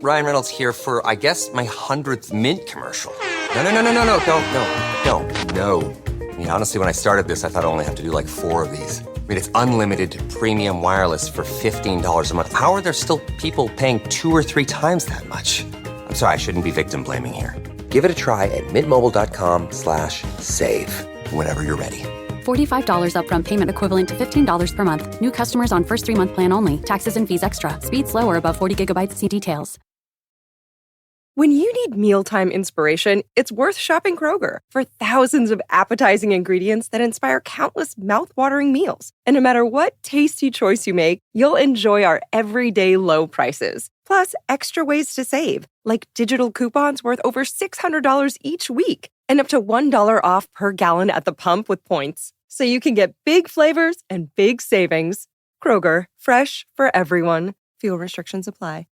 Ryan Reynolds here for, I guess, my 100th Mint commercial. No, don't. No. I mean, honestly, when I started this, I thought I only have to do like 4 of these. I mean, it's unlimited premium wireless for $15 a month. How are there still people paying 2 or 3 times that much? I'm sorry, I shouldn't be victim blaming here. Give it a try at mintmobile.com/save. Whenever you're ready. $45 upfront payment equivalent to $15 per month. New customers on first 3-month plan only. Taxes and fees extra. Speed slower above 40 gigabytes. See details. When you need mealtime inspiration, it's worth shopping Kroger for thousands of appetizing ingredients that inspire countless mouth-watering meals. And no matter what tasty choice you make, you'll enjoy our everyday low prices. Plus, extra ways to save, like digital coupons worth over $600 each week and up to $1 off per gallon at the pump with points. So you can get big flavors and big savings. Kroger, fresh for everyone. Fuel restrictions apply.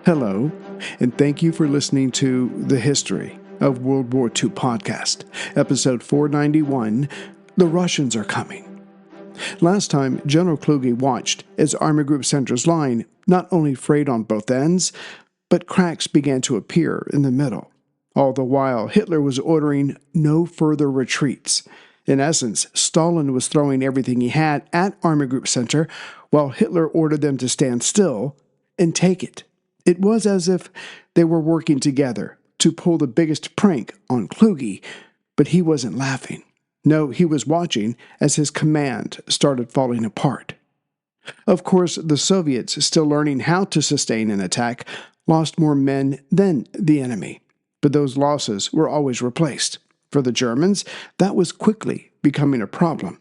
Hello, and thank you for listening to The History of World War II podcast, episode 491, The Russians Are Coming. Last time, General Kluge watched as Army Group Center's line not only frayed on both ends, but cracks began to appear in the middle. All the while, Hitler was ordering no further retreats. In essence, Stalin was throwing everything he had at Army Group Center, while Hitler ordered them to stand still and take it. It was as if they were working together to pull the biggest prank on Kluge, but he wasn't laughing. No, he was watching as his command started falling apart. Of course, the Soviets, still learning how to sustain an attack, lost more men than the enemy. But those losses were always replaced. For the Germans, that was quickly becoming a problem.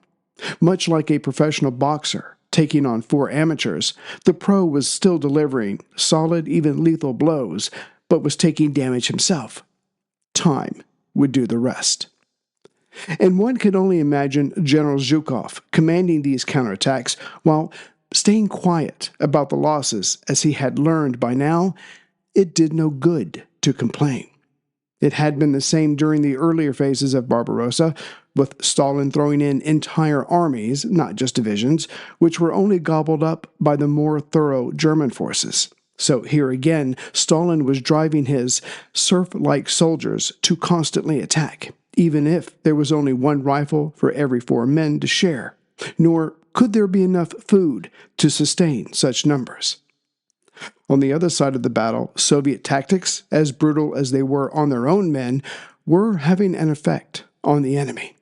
Much like a professional boxer taking on 4 amateurs, the pro was still delivering solid, even lethal blows, but was taking damage himself. Time would do the rest. And one could only imagine General Zhukov commanding these counterattacks while staying quiet about the losses, as he had learned by now it did no good to complain. It had been the same during the earlier phases of Barbarossa, with Stalin throwing in entire armies, not just divisions, which were only gobbled up by the more thorough German forces. So here again, Stalin was driving his serf-like soldiers to constantly attack, even if there was only 1 rifle for every 4 men to share. Nor could there be enough food to sustain such numbers. On the other side of the battle, Soviet tactics, as brutal as they were on their own men, were having an effect on the enemy.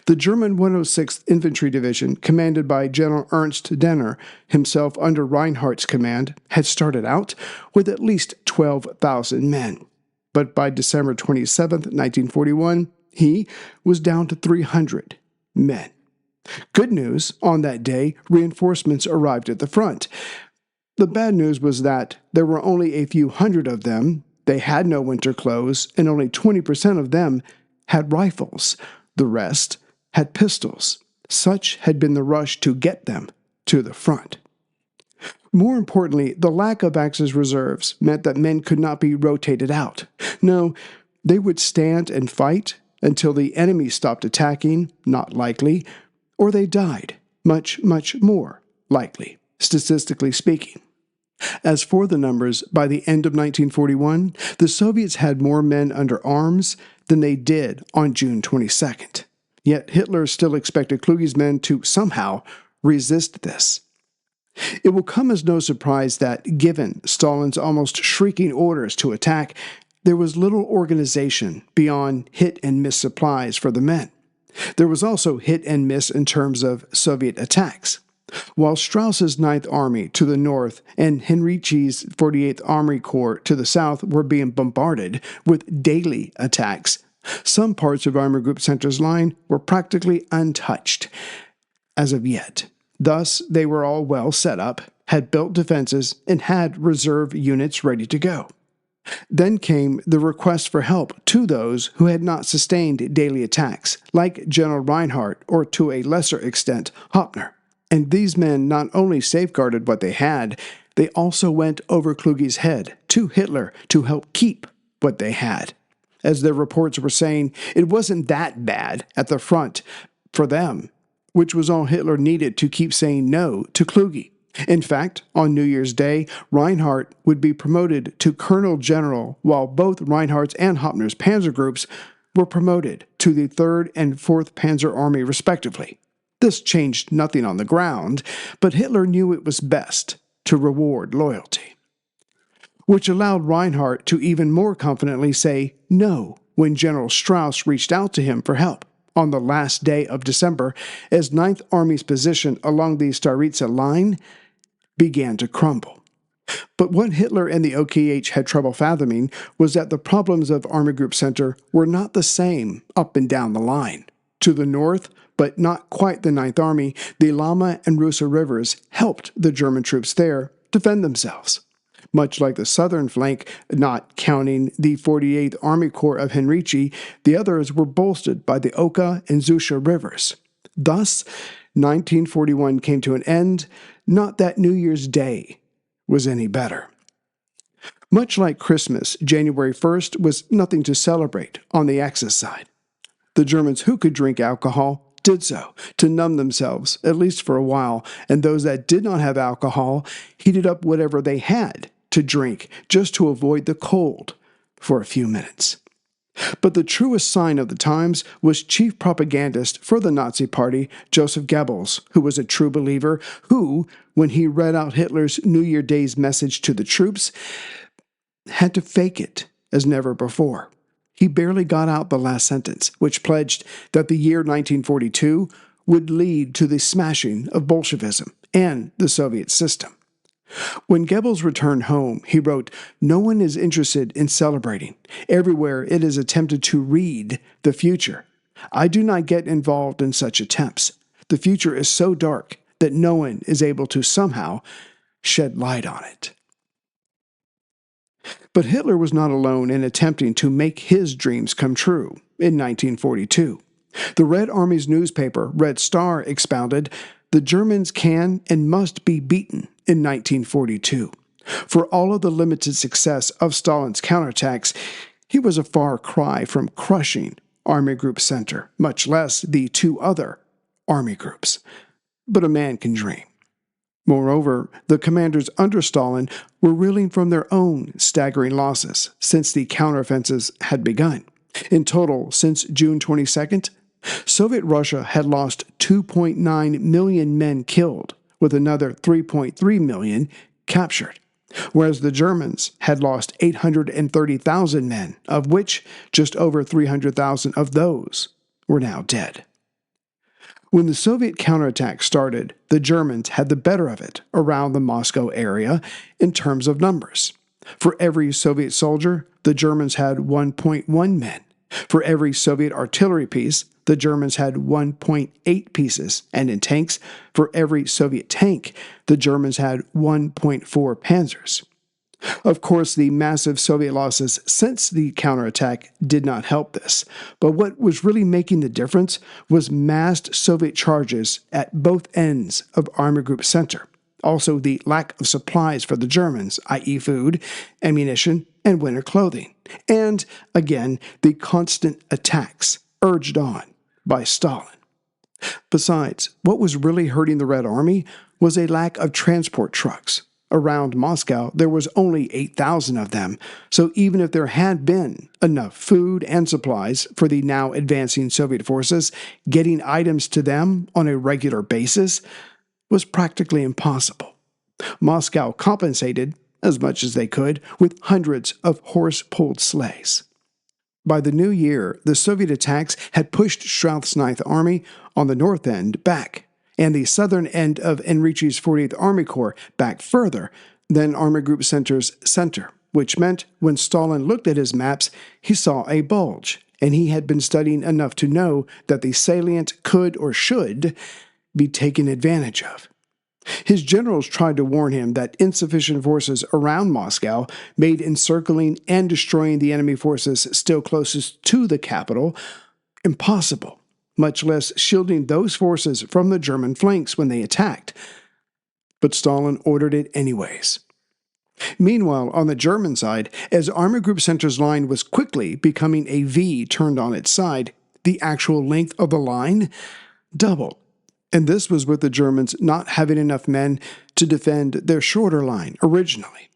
The German 106th Infantry Division, commanded by General Ernst Denner, himself under Reinhardt's command, had started out with at least 12,000 men. But by December 27, 1941, he was down to 300 men. Good news, on that day, reinforcements arrived at the front. The bad news was that there were only a few hundred of them, they had no winter clothes, and only 20% of them had rifles. The rest had pistols. Such had been the rush to get them to the front. More importantly, the lack of Axis reserves meant that men could not be rotated out. No, they would stand and fight until the enemy stopped attacking, not likely, or they died, much, much more likely, statistically speaking. As for the numbers, by the end of 1941, the Soviets had more men under arms than they did on June 22nd. Yet Hitler still expected Kluge's men to somehow resist this. It will come as no surprise that, given Stalin's almost shrieking orders to attack, there was little organization beyond hit-and-miss supplies for the men. There was also hit-and-miss in terms of Soviet attacks. While Strauss's 9th Army to the north and Henrichi's 48th Army Corps to the south were being bombarded with daily attacks, some parts of Army Group Center's line were practically untouched as of yet. Thus, they were all well set up, had built defenses, and had reserve units ready to go. Then came the request for help to those who had not sustained daily attacks, like General Reinhardt or, to a lesser extent, Hoppner. And these men not only safeguarded what they had, they also went over Kluge's head to Hitler to help keep what they had. as their reports were saying it wasn't that bad at the front for them, which was all Hitler needed to keep saying no to Kluge. In fact, on New Year's Day, Reinhardt would be promoted to Colonel General, while both Reinhardt's and Hoppner's panzer groups were promoted to the 3rd and 4th Panzer Army respectively. This changed nothing on the ground, but Hitler knew it was best to reward loyalty, which allowed Reinhardt to even more confidently say no when General Strauss reached out to him for help on the last day of December as 9th Army's position along the Staritsa line began to crumble. But what Hitler and the OKH had trouble fathoming was that the problems of Army Group Center were not the same up and down the line. To the north, but not quite the 9th Army, the Lama and Rusa rivers helped the German troops there defend themselves. Much like the southern flank, not counting the 48th Army Corps of Henrici, the others were bolstered by the Oka and Zusha rivers. Thus, 1941 came to an end, not that New Year's Day was any better. Much like Christmas, January 1st was nothing to celebrate on the Axis side. The Germans who could drink alcohol did so, to numb themselves, at least for a while, and those that did not have alcohol heated up whatever they had to drink just to avoid the cold for a few minutes. But the truest sign of the times was chief propagandist for the Nazi Party, Joseph Goebbels, who was a true believer, who, when he read out Hitler's New Year Day's message to the troops, had to fake it as never before. He barely got out the last sentence, which pledged that the year 1942 would lead to the smashing of Bolshevism and the Soviet system. When Goebbels returned home, he wrote, "No one is interested in celebrating. Everywhere it is attempted to read the future. I do not get involved in such attempts. The future is so dark that no one is able to somehow shed light on it." But Hitler was not alone in attempting to make his dreams come true in 1942. The Red Army's newspaper, Red Star, expounded, "The Germans can and must be beaten in 1942. For all of the limited success of Stalin's counterattacks, he was a far cry from crushing Army Group Center, much less the 2 other army groups. But a man can dream." Moreover, the commanders under Stalin were reeling from their own staggering losses since the counteroffensives had begun. In total, since June 22nd, Soviet Russia had lost 2.9 million men killed, with another 3.3 million captured, whereas the Germans had lost 830,000 men, of which just over 300,000 of those were now dead. When the Soviet counterattack started, the Germans had the better of it around the Moscow area in terms of numbers. For every Soviet soldier, the Germans had 1.1 men. For every Soviet artillery piece, the Germans had 1.8 pieces, and in tanks, for every Soviet tank, the Germans had 1.4 panzers. Of course, the massive Soviet losses since the counterattack did not help this, but what was really making the difference was massed Soviet charges at both ends of Army Group Center. Also, the lack of supplies for the Germans, i.e. food, ammunition, and winter clothing. And, again, the constant attacks urged on by Stalin. Besides, what was really hurting the Red Army was a lack of transport trucks. Around Moscow, there was only 8,000 of them, so even if there had been enough food and supplies for the now advancing Soviet forces, getting items to them on a regular basis was practically impossible. Moscow compensated, as much as they could, with hundreds of horse-pulled sleighs. By the new year, the Soviet attacks had pushed Strauss's 9th Army on the north end back, and the southern end of Henrici's 48th Army Corps back further than Army Group Center's center, which meant when Stalin looked at his maps, he saw a bulge, and he had been studying enough to know that the salient could or should be taken advantage of. His generals tried to warn him that insufficient forces around Moscow made encircling and destroying the enemy forces still closest to the capital impossible, much less shielding those forces from the German flanks when they attacked. But Stalin ordered it anyways. Meanwhile, on the German side, as Army Group Center's line was quickly becoming a V turned on its side, the actual length of the line doubled. And this was with the Germans not having enough men to defend their shorter line originally.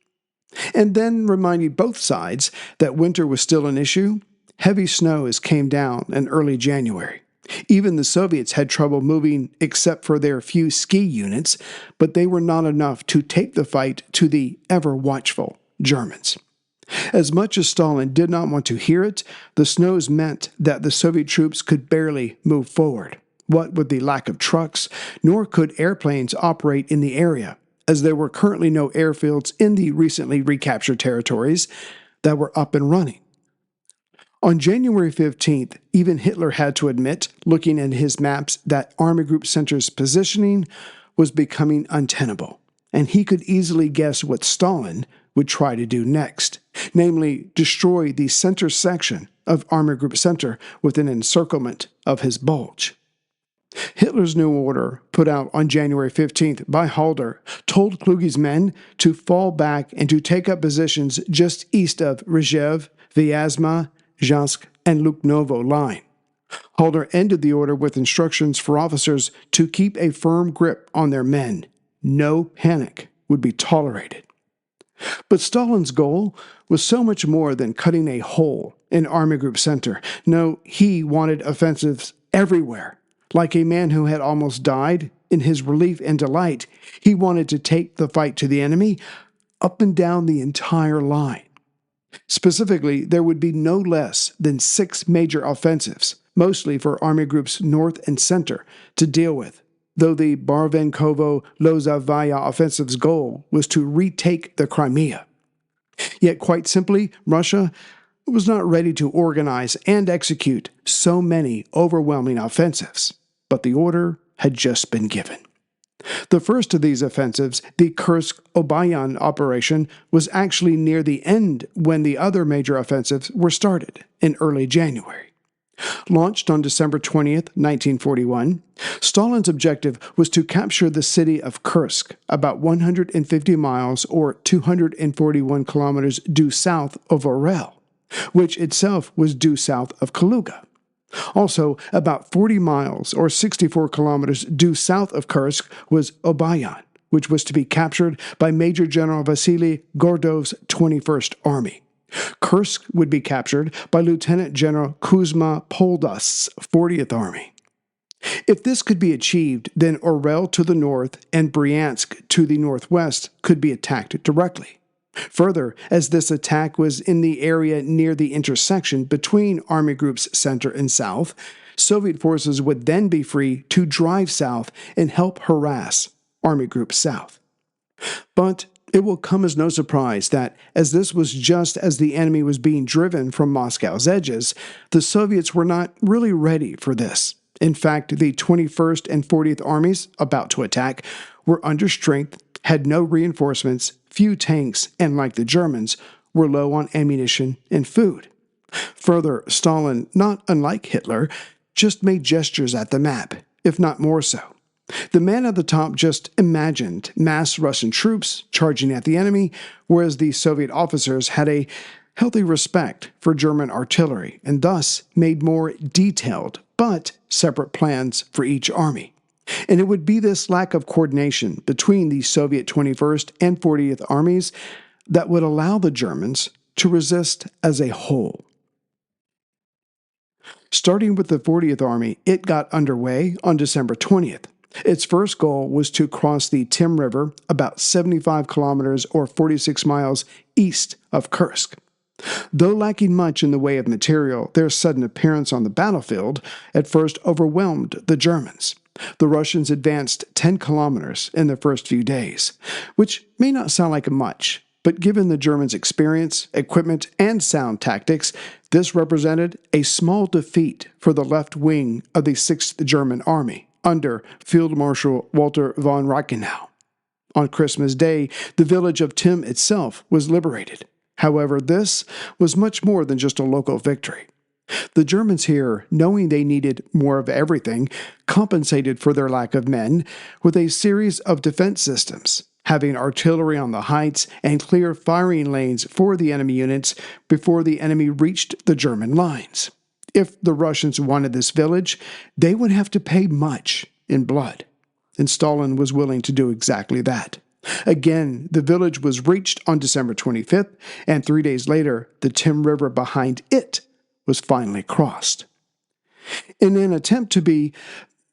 And then reminding both sides that winter was still an issue, heavy snows came down in early January. Even the Soviets had trouble moving except for their few ski units, but they were not enough to take the fight to the ever-watchful Germans. As much as Stalin did not want to hear it, the snows meant that the Soviet troops could barely move forward, what with the lack of trucks, nor could airplanes operate in the area, as there were currently no airfields in the recently recaptured territories that were up and running. On January 15th, even Hitler had to admit, looking at his maps, that Army Group Center's positioning was becoming untenable, and he could easily guess what Stalin would try to do next, namely destroy the center section of Army Group Center with an encirclement of his bulge. Hitler's new order, put out on January 15th by Halder, told Kluge's men to fall back and to take up positions just east of Rzhev, Vyazma, Zhansk, and Luknovo line. Halder ended the order with instructions for officers to keep a firm grip on their men. No panic would be tolerated. But Stalin's goal was so much more than cutting a hole in Army Group Center. No, he wanted offensives everywhere. Like a man who had almost died, in his relief and delight, he wanted to take the fight to the enemy up and down the entire line. Specifically, there would be no less than 6 major offensives, mostly for Army Groups North and Center, to deal with, though the Barvenkovo-Lozovaya offensive's goal was to retake the Crimea. Yet, quite simply, Russia was not ready to organize and execute so many overwhelming offensives, but the order had just been given. The first of these offensives, the Kursk-Obayan operation, was actually near the end when the other major offensives were started in early January. Launched on December 20th, 1941, Stalin's objective was to capture the city of Kursk, about 150 miles or 241 kilometers due south of Orel, which itself was due south of Kaluga. Also, about 40 miles or 64 kilometers due south of Kursk was Obayan, which was to be captured by Major General Vasily Gordov's 21st Army. Kursk would be captured by Lieutenant General Kuzma Poldast's 40th Army. If this could be achieved, then Orel to the north and Bryansk to the northwest could be attacked directly. Further, as this attack was in the area near the intersection between Army Groups Center and South, Soviet forces would then be free to drive south and help harass Army Group South. But it will come as no surprise that, as this was just as the enemy was being driven from Moscow's edges, the Soviets were not really ready for this. In fact, the 21st and 40th Armies, about to attack, were under strength, had no reinforcements, few tanks, and like the Germans, were low on ammunition and food. Further, Stalin, not unlike Hitler, just made gestures at the map, if not more so. The man at the top just imagined mass Russian troops charging at the enemy, whereas the Soviet officers had a healthy respect for German artillery and thus made more detailed but separate plans for each army. And it would be this lack of coordination between the Soviet 21st and 40th armies that would allow the Germans to resist as a whole. Starting with the 40th Army, it got underway on December 20th. Its first goal was to cross the Tim River about 75 kilometers or 46 miles east of Kursk. Though lacking much in the way of material, their sudden appearance on the battlefield at first overwhelmed the Germans. The Russians advanced 10 kilometers in the first few days, which may not sound like much, but given the Germans' experience, equipment, and sound tactics, this represented a small defeat for the left wing of the 6th German Army under Field Marshal Walter von Reichenau. On Christmas Day, the village of Tim itself was liberated. However, this was much more than just a local victory. The Germans here, knowing they needed more of everything, compensated for their lack of men with a series of defense systems, having artillery on the heights and clear firing lanes for the enemy units before the enemy reached the German lines. If the Russians wanted this village, they would have to pay much in blood. And Stalin was willing to do exactly that. Again, the village was reached on December 25th, and 3 days later, the Tim River behind it was finally crossed. In an attempt to be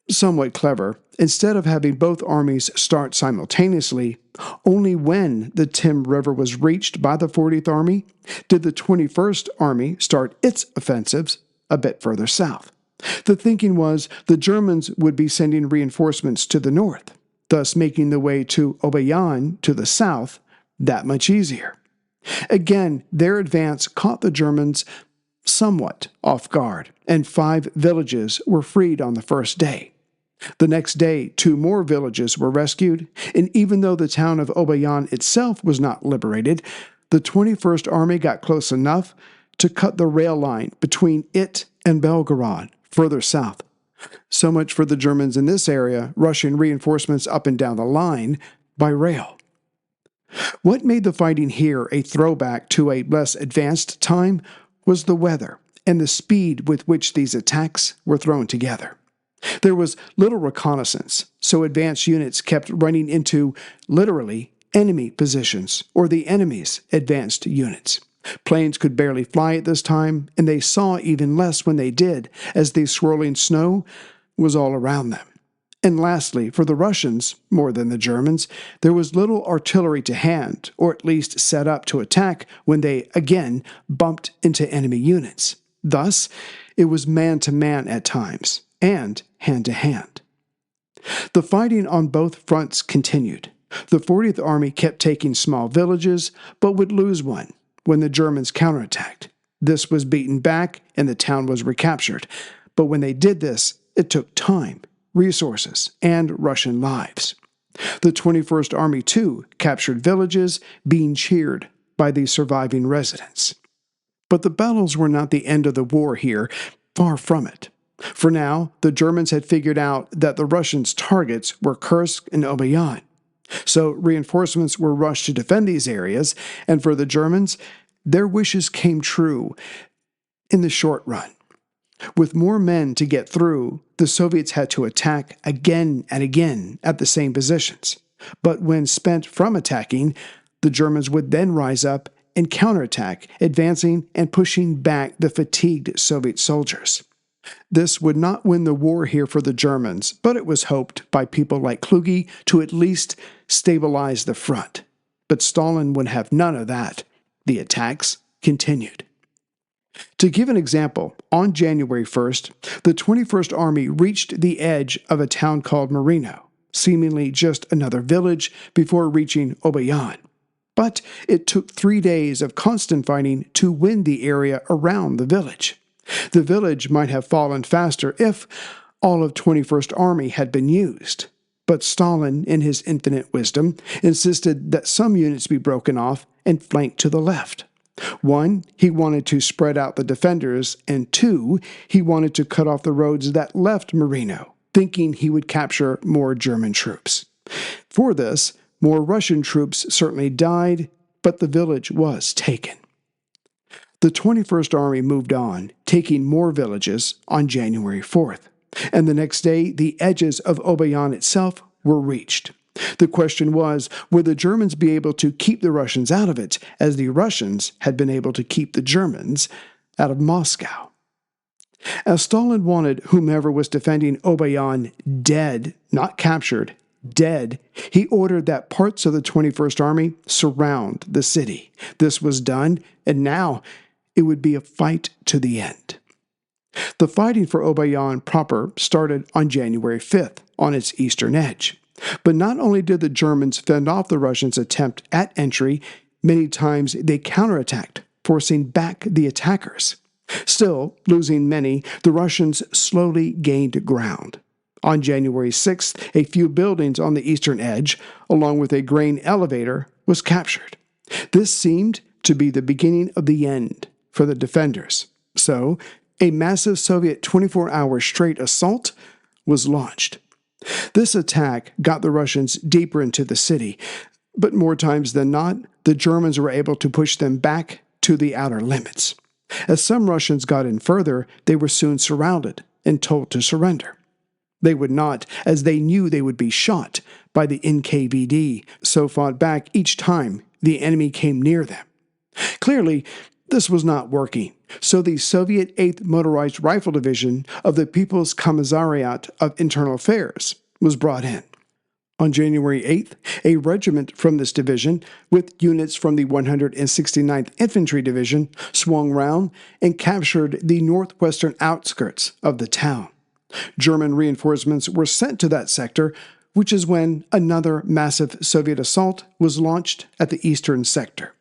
somewhat clever, instead of having both armies start simultaneously, only when the Tim River was reached by the 40th Army did the 21st Army start its offensives a bit further south. The thinking was the Germans would be sending reinforcements to the north, thus making the way to Obayan to the south that much easier. Again, their advance caught the Germans somewhat off guard, and 5 villages were freed on the first day. The next day, 2 more villages were rescued, and even though the town of Obayan itself was not liberated, the 21st Army got close enough to cut the rail line between it and Belgorod, further south. So much for the Germans in this area rushing reinforcements up and down the line by rail. What made the fighting here a throwback to a less advanced time was the weather and the speed with which these attacks were thrown together. There was little reconnaissance, so advanced units kept running into, literally, enemy positions or the enemy's advanced units. Planes could barely fly at this time, and they saw even less when they did, as the swirling snow was all around them. And lastly, for the Russians, more than the Germans, there was little artillery to hand, or at least set up to attack when they, again, bumped into enemy units. Thus, it was man-to-man at times, and hand-to-hand. The fighting on both fronts continued. The 40th Army kept taking small villages, but would lose one when the Germans counterattacked. This was beaten back, and the town was recaptured. But when they did this, it took time, resources, and Russian lives. The 21st Army, too, captured villages, being cheered by the surviving residents. But the battles were not the end of the war here, far from it. For now, the Germans had figured out that the Russians' targets were Kursk and Obayan. So reinforcements were rushed to defend these areas, and for the Germans, their wishes came true in the short run. With more men to get through, the Soviets had to attack again and again at the same positions. But when spent from attacking, the Germans would then rise up and counterattack, advancing and pushing back the fatigued Soviet soldiers. This would not win the war here for the Germans, but it was hoped by people like Kluge to at least stabilize the front. But Stalin would have none of that. The attacks continued. To give an example, on January 1st, the 21st Army reached the edge of a town called Marino, seemingly just another village before reaching Obayan. But it took 3 days of constant fighting to win the area around the village. The village might have fallen faster if all of 21st Army had been used. But Stalin, in his infinite wisdom, insisted that some units be broken off and flanked to the left. 1, he wanted to spread out the defenders, and 2, he wanted to cut off the roads that left Marino, thinking he would capture more German troops. For this, more Russian troops certainly died, but the village was taken. The 21st Army moved on, taking more villages on January 4th, and the next day the edges of Obayan itself were reached. The question was, would the Germans be able to keep the Russians out of it, as the Russians had been able to keep the Germans out of Moscow? As Stalin wanted whomever was defending Obayan dead, not captured, dead, he ordered that parts of the 21st Army surround the city. This was done, and now it would be a fight to the end. The fighting for Obayan proper started on January 5th, on its eastern edge. But not only did the Germans fend off the Russians' attempt at entry, many times they counterattacked, forcing back the attackers. Still, losing many, the Russians slowly gained ground. On January 6th, a few buildings on the eastern edge, along with a grain elevator, was captured. This seemed to be the beginning of the end for the defenders. So, a massive Soviet 24-hour straight assault was launched. This attack got the Russians deeper into the city, But more times than not, the Germans were able to push them back to the outer limits. As some Russians got in further, they were soon surrounded and told to surrender. They would not, as they knew they would be shot by the NKVD, so fought back each time the enemy came near them. Clearly, this was not working, so the Soviet 8th Motorized Rifle Division of the People's Commissariat of Internal Affairs was brought in. On January 8th, a regiment from this division, with units from the 169th Infantry Division, swung round and captured the northwestern outskirts of the town. German reinforcements were sent to that sector, which is when another massive Soviet assault was launched at the eastern sector.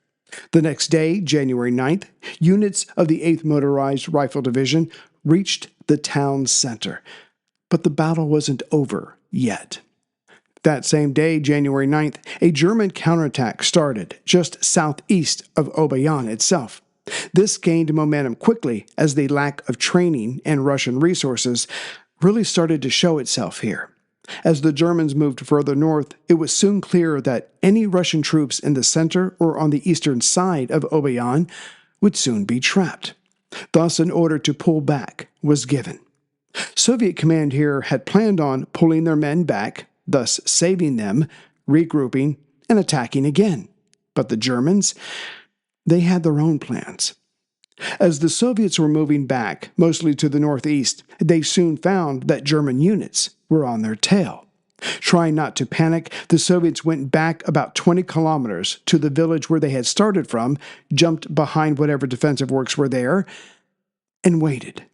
The next day, January 9th, units of the 8th Motorized Rifle Division reached the town center. But the battle wasn't over yet. That same day, January 9th, a German counterattack started just southeast of Obayan itself. This gained momentum quickly as the lack of training and Russian resources really started to show itself here. As the Germans moved further north, it was soon clear that any Russian troops in the center or on the eastern side of Obayan would soon be trapped. Thus, an order to pull back was given. Soviet command here had planned on pulling their men back, thus saving them, regrouping, and attacking again. But the Germans, they had their own plans. As the Soviets were moving back, mostly to the northeast, they soon found that German units were on their tail. Trying not to panic, the Soviets went back about 20 kilometers to the village where they had started from, jumped behind whatever defensive works were there, and waited.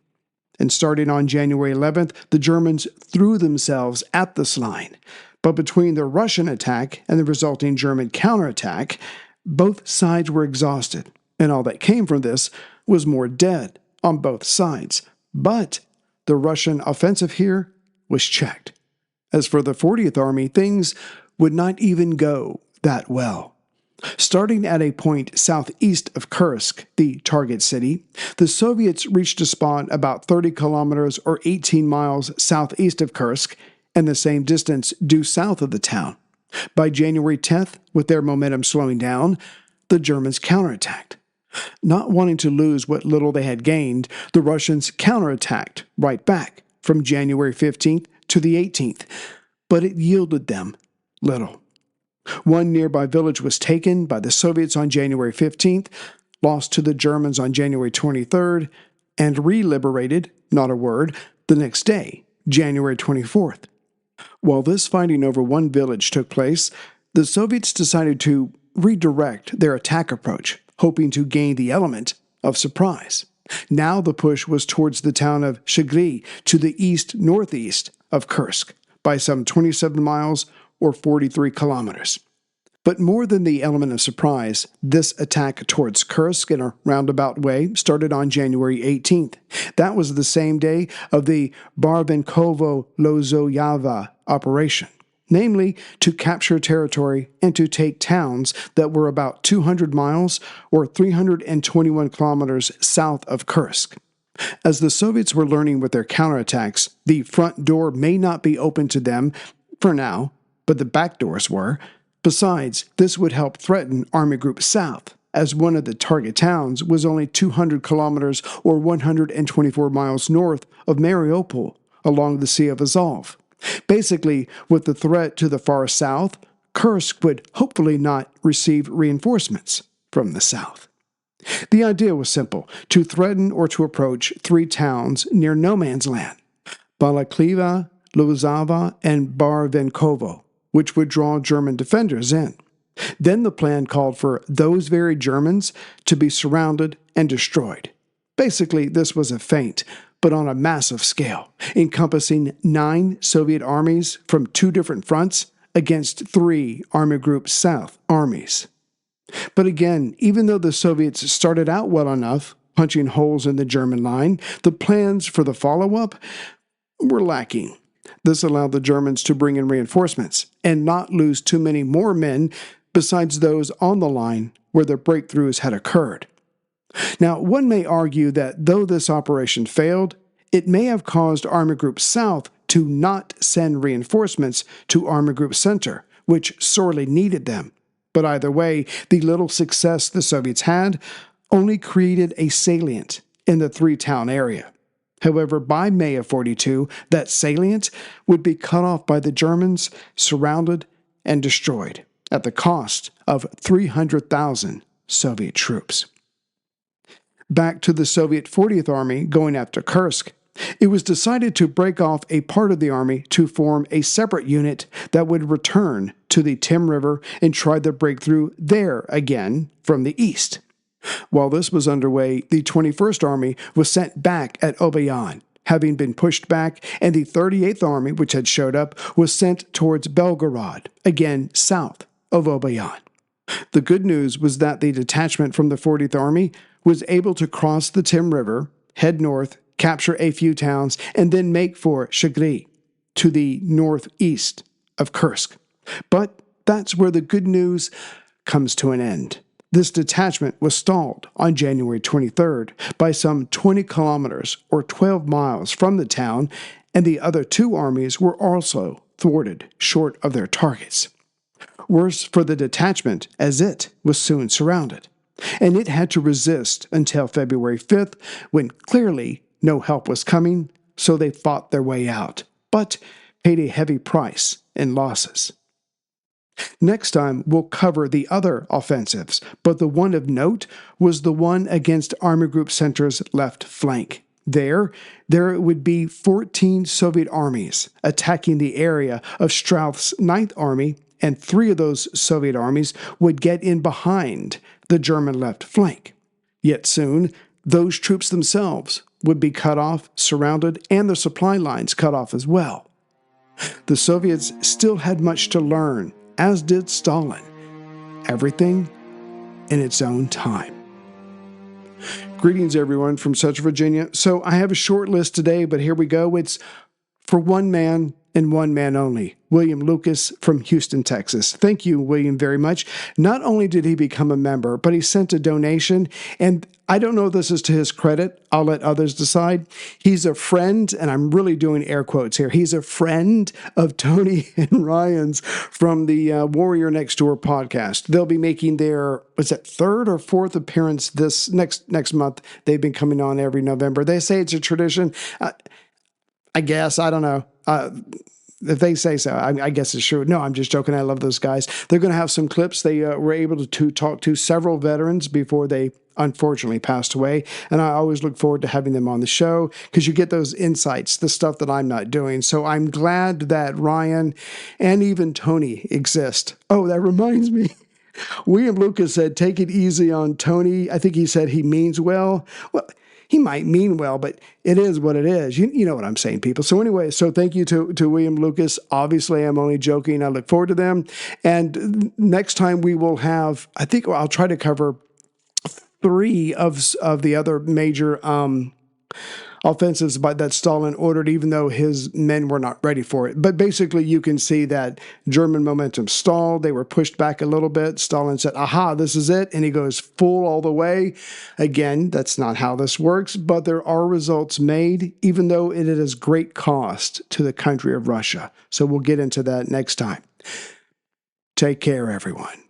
And starting on January 11th, the Germans threw themselves at this line. But between the Russian attack and the resulting German counterattack, both sides were exhausted, and all that came from this was more dead on both sides. But the Russian offensive here was checked. As for the 40th Army, things would not even go that well. Starting at a point southeast of Kursk, the target city, the Soviets reached a spot about 30 kilometers or 18 miles southeast of Kursk and the same distance due south of the town. By January 10th, with their momentum slowing down, the Germans counterattacked. Not wanting to lose what little they had gained, the Russians counterattacked right back from January 15th to the 18th, but it yielded them little. One nearby village was taken by the Soviets on January 15th, lost to the Germans on January 23rd, and re-liberated, not a word, the next day, January 24th. While this fighting over one village took place, the Soviets decided to redirect their attack approach, hoping to gain the element of surprise. Now the push was towards the town of Shigli to the east-northeast of Kursk by some 27 miles or 43 kilometers. But more than the element of surprise, this attack towards Kursk in a roundabout way started on January 18th. That was the same day of the Barvenkovo-Lozoyava operation, namely to capture territory and to take towns that were about 200 miles or 321 kilometers south of Kursk. As the Soviets were learning with their counterattacks, the front door may not be open to them for now, but the back doors were. Besides, this would help threaten Army Group South, as one of the target towns was only 200 kilometers or 124 miles north of Mariupol, along the Sea of Azov. Basically, with the threat to the far south, Kursk would hopefully not receive reinforcements from the south. The idea was simple: to threaten or to approach three towns near no man's land, Balakliva, Lozava, and Barvenkovo, which would draw German defenders in. Then the plan called for those very Germans to be surrounded and destroyed. Basically, this was a feint, but on a massive scale, encompassing 9 Soviet armies from 2 different fronts against 3 Army Group South armies. But again, even though the Soviets started out well enough, punching holes in the German line, the plans for the follow-up were lacking. This allowed the Germans to bring in reinforcements and not lose too many more men besides those on the line where the breakthroughs had occurred. Now, one may argue that though this operation failed, it may have caused Army Group South to not send reinforcements to Army Group Center, which sorely needed them. But either way, the little success the Soviets had only created a salient in the three-town area. However, by May of 42, that salient would be cut off by the Germans, surrounded and destroyed at the cost of 300,000 Soviet troops. Back to the Soviet 40th Army going after Kursk, it was decided to break off a part of the army to form a separate unit that would return to the Tim River and try to break through there again from the east. While this was underway, the 21st Army was sent back at Obayan, having been pushed back, and the 38th Army, which had showed up, was sent towards Belgorod, again south of Obayan. The good news was that the detachment from the 40th Army was able to cross the Tim River, head north, capture a few towns, and then make for Shagri, to the northeast of Kursk. But that's where the good news comes to an end. This detachment was stalled on January 23rd by some 20 kilometers or 12 miles from the town, and the other two armies were also thwarted short of their targets. Worse for the detachment, as it was soon surrounded, and it had to resist until February 5th, when clearly no help was coming, so they fought their way out, but paid a heavy price in losses. Next time, we'll cover the other offensives, but the one of note was the one against Army Group Center's left flank. There would be 14 Soviet armies attacking the area of Strauss's 9th Army, and 3 of those Soviet armies would get in behind the German left flank. Yet soon, those troops themselves would be cut off, surrounded, and their supply lines cut off as well. The Soviets still had much to learn, as did Stalin. Everything in its own time. Greetings, everyone, from Central Virginia. So I have a short list today, but here we go. It's for one man and one man only, William Lucas from Houston, Texas. Thank you, William, very much. Not only did he become a member, but he sent a donation, and I don't know if this is to his credit. I'll let others decide. He's a friend, and I'm really doing air quotes here. He's a friend of Tony and Ryan's from the Warrior Next Door podcast. They'll be making their, third or fourth appearance this next month. They've been coming on every November. They say it's a tradition. I guess, I don't know. If they say so, I guess it's true. No, I'm just joking. I love those guys. They're going to have some clips. They were able to talk to several veterans before they unfortunately passed away. And I always look forward to having them on the show because you get those insights, the stuff that I'm not doing. So I'm glad that Ryan and even Tony exist. Oh, that reminds me. William Lucas said, take it easy on Tony. I think he said he means well. Well, he might mean well, but it is what it is. You know what I'm saying, people. So anyway, so thank you to William Lucas. Obviously, I'm only joking. I look forward to them. And next time we will have, I think I'll try to cover 3 of the other major offensives that Stalin ordered, even though his men were not ready for it. But basically, you can see that German momentum stalled. They were pushed back a little bit. Stalin said, aha, this is it. And he goes full all the way. Again, that's not how this works, but there are results made, even though it is great cost to the country of Russia. So we'll get into that next time. Take care, everyone.